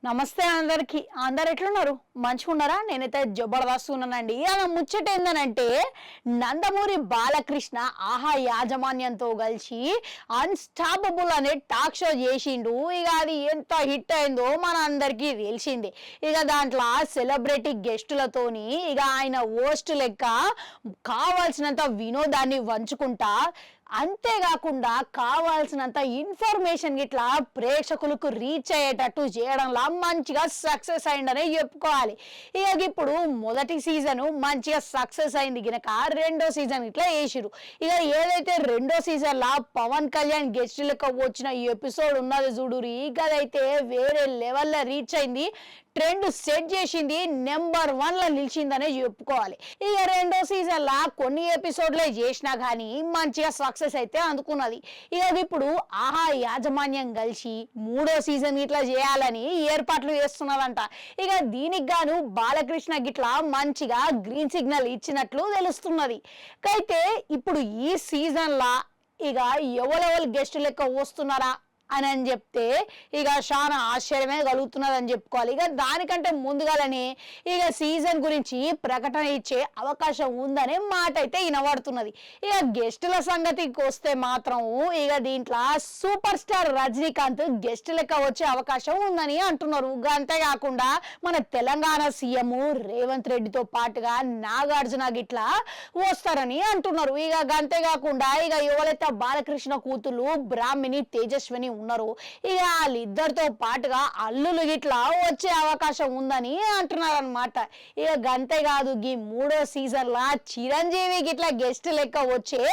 నమస్తే అందరికి. అందరు ఎట్లున్నారు? మంచిగా ఉన్నారా? నేనైతే జబర్దస్త్ ఉన్నానండి. అలా ముచ్చట ఏందనంటే నందమూరి బాలకృష్ణ ఆహా యాజమాన్యంతో కలిసి అన్స్టాపబుల్ అనే టాక్ షో చేసిండు. ఇక అది ఎంత హిట్ అయిందో మన అందరికీ తెలిసిందే. ఇక దాంట్లో సెలబ్రిటీ గెస్టులతోని ఇక ఆయన హోస్ట్ లెక్క కావాల్సినంత వినోదాన్ని వంచుకుంటా, అంతేకాకుండా కావాల్సినంత ఇన్ఫర్మేషన్ ఇట్లా ప్రేక్షకులకు రీచ్ అయ్యేటట్టు చేయడంలో మంచిగా సక్సెస్ అయిందనే చెప్పుకోవాలి. ఇక ఇప్పుడు మొదటి సీజన్ మంచిగా సక్సెస్ అయింది గినక రెండో సీజన్ ఇట్లా వేసిరు. ఇక ఏదైతే రెండో సీజన్ లా పవన్ కళ్యాణ్ గెస్ట్ లెక్క వచ్చిన ఎపిసోడ్ ఉన్నది చూడురి, ఇక అదైతే వేరే లెవెల్లో రీచ్ అయింది, ట్రెండ్ సెట్ చేసింది, నెంబర్ 1 లో నిలిచిందనే చెప్పుకోవాలి. ఇక రెండో సీజన్ లా కొన్ని ఎపిసోడ్లే చేసినా కానీ మంచిగా సక్సెస్ అయితే అందుకున్నది. ఇక ఇప్పుడు ఆహా యాజమాన్యం కలిసి మూడో సీజన్ ఇట్లా చేయాలని ఏర్పాట్లు చేస్తున్నదంట. ఇక దీనికి గాను బాలకృష్ణ గిట్లా మంచిగా గ్రీన్ సిగ్నల్ ఇచ్చినట్లు తెలుస్తున్నది. అయితే ఇప్పుడు ఈ సీజన్ లా ఇక ఎవరెవరు గెస్ట్ లెక్క వస్తున్నారా అని చెప్తే ఇక చాలా ఆశ్చర్యమే కలుగుతున్నదని చెప్పుకోవాలి. ఇక దానికంటే ముందుగానే ఇక సీజన్ గురించి ప్రకటన ఇచ్చే అవకాశం ఉందనే మాట అయితే వినబడుతున్నది. ఇక గెస్టుల సంగతికి వస్తే మాత్రం ఇక దీంట్లో సూపర్ స్టార్ రజనీకాంత్ గెస్ట్ లెక్క వచ్చే అవకాశం ఉందని అంటున్నారు. అంతేకాకుండా మన తెలంగాణ సీఎం రేవంత్ రెడ్డితో పాటుగా నాగార్జున గిట్లా వస్తారని అంటున్నారు. ఇక అంతేకాకుండా ఇక ఎవరైతే బాలకృష్ణ కూతురు బ్రాహ్మిణి తేజస్విని ఉన్నారు, ఇక వాళ్ళిద్దరితో పాటుగా అల్లులు గిట్లా వచ్చే అవకాశం ఉందని అంటున్నారు అనమాట. ఇక గంతే కాదు, ఈ మూడో సీజన్ లా చిరంజీవి గిట్లా గెస్ట్ లెక్క వచ్చే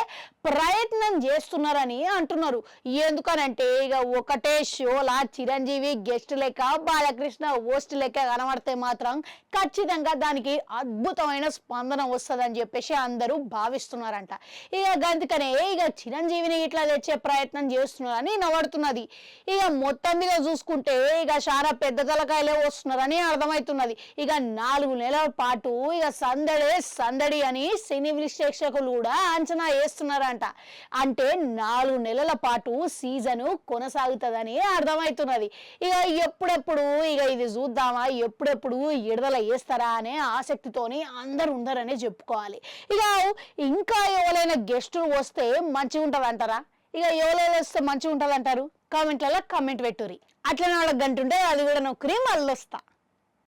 ప్రయత్నం చేస్తున్నారని అంటున్నారు. ఎందుకనంటే ఇక ఒకటే షోలా చిరంజీవి గెస్ట్ లెక్క బాలకృష్ణ హోస్ట్ లెక్క కనబడితే మాత్రం ఖచ్చితంగా దానికి అద్భుతమైన స్పందన వస్తుందని చెప్పేసి అందరూ భావిస్తున్నారంట. ఇక అందుకనే ఇక చిరంజీవిని ఇట్లా తెచ్చే ప్రయత్నం చేస్తున్నారని నవ్వుతున్నది. ఇక మొత్తం మీద చూసుకుంటే ఇక చాలా పెద్ద తలకాయలే వస్తున్నారని అర్థమవుతున్నది. ఇక 4 నెలల పాటు ఇక సందడి అని సినీ విశ్లేషకులు కూడా అంచనా వేస్తున్నారంట. అంటే 4 నెలల పాటు సీజన్ కొనసాగుతుందని అర్థమవుతున్నది. ఇక ఎప్పుడెప్పుడు ఇక ఇది చూద్దామా, ఎప్పుడెప్పుడు విడుదల చేస్తారా అనే ఆసక్తితోని అందరు ఉందరనే చెప్పుకోవాలి. ఇక ఇంకా ఎవరైనా గెస్టులు వస్తే మంచిగా ఉంటుంది అంటారా? ఇక ఎవరైనా వస్తే మంచిగా ఉంటుంది అంటారు? కామెంట్లలో కామెంట్ పెట్టుర్రి. అట్లనే వాళ్ళకి గంట ఉంటే అది కూడా నొక్కరి మళ్ళీ వస్తా.